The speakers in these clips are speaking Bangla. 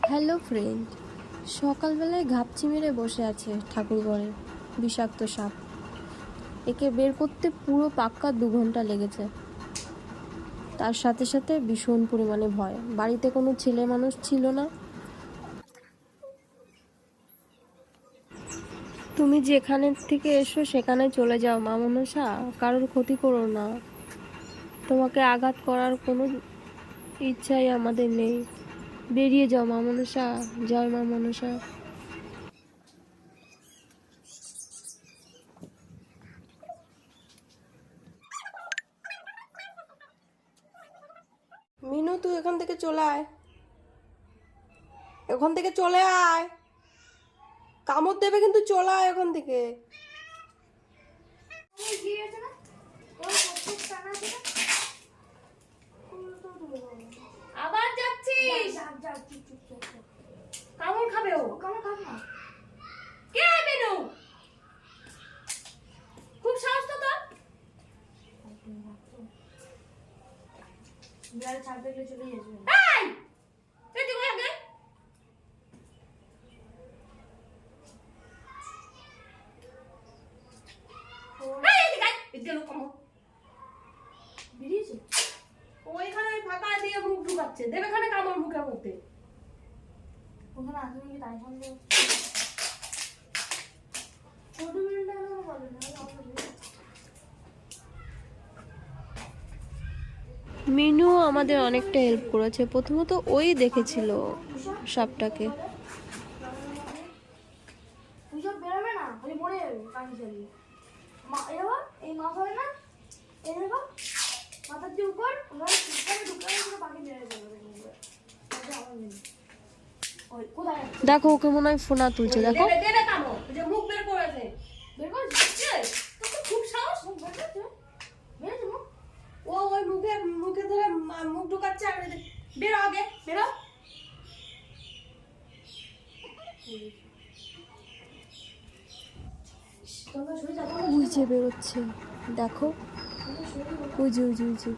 হ্যালো ফ্রেন্ড, সকালবেলায় ঘাপচি মেরে বসে আছে ঠাকুরঘরে বিষাক্ত সাপ। একে বের করতে পুরো পাক্কা 2 ঘন্টা লেগেছে। তার সাথে সাথে ভীষণ পরিমাণে ভয়। বাড়িতে কোনো ছেলে মানুষ ছিল না। তুমি যেখানে থেকে এসো সেখানে চলে যাও মা মনসা, কারোর ক্ষতি করো না। তোমাকে আঘাত করার কোনো ইচ্ছাই আমাদের নেই। বেরিয়ে যাও মা মনসা, জয় মা মনসা। মিনু, তুই এখান থেকে চলে আয়, এখান থেকে চলে আয়। কামড় দেবে কিন্তু, চলে আয় এখান থেকে। আবার যাচ্ছিস? কামড় খাবে ও। কামড় খাবে না। কে মিনু? খুব সাহস তো তোর। বিড়াল ছাড় দেখলে চলে যাবে। এই তুই কি আগে? এই এদিকে আয়, এদিকে লোক কামড় বেরিয়েছে। ওইখানে ফাঁকা দিয়ে মুখ ঢুকাচ্ছে, দেবে এখানে কামড় মুখের মধ্যে। ওখানে আসলে কি তাই বলবো? ছোট বিড়ালটা আমাকে বলে না। মিনু আমাদের অনেকটা হেল্প করেছে। প্রথমত ওই দেখেছিল সাপটাকে। দেখো ওকে মনে হয় ফোনা তুলছে, দেখো। ও ওই মুখে ধরে মুখ ঢুকাচ্ছে। আর বেরো আগে, বেরো। ওই যে বেরোচ্ছে, দেখো। ওই যে ওই যে ওই যে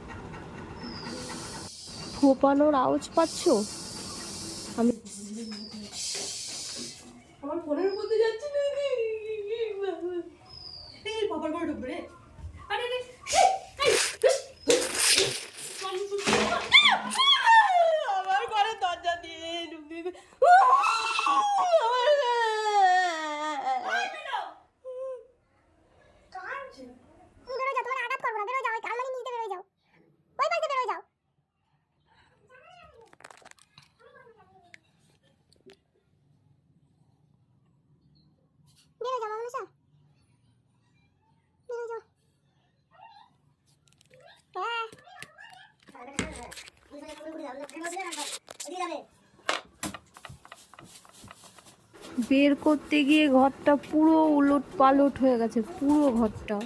ফোপানোর আওয়াজ পাচ্ছ? আমি আমার ফোনের মধ্যে যাচ্ছে না। বাবার ঘরে ঢুকবে রে। আরে রে, আমার ঘরে দরজা দিয়ে ঢুকবে। বের করতে গিয়ে ঘরটা পুরো উলট পালট হয়ে গেছে, পুরো ঘরটা।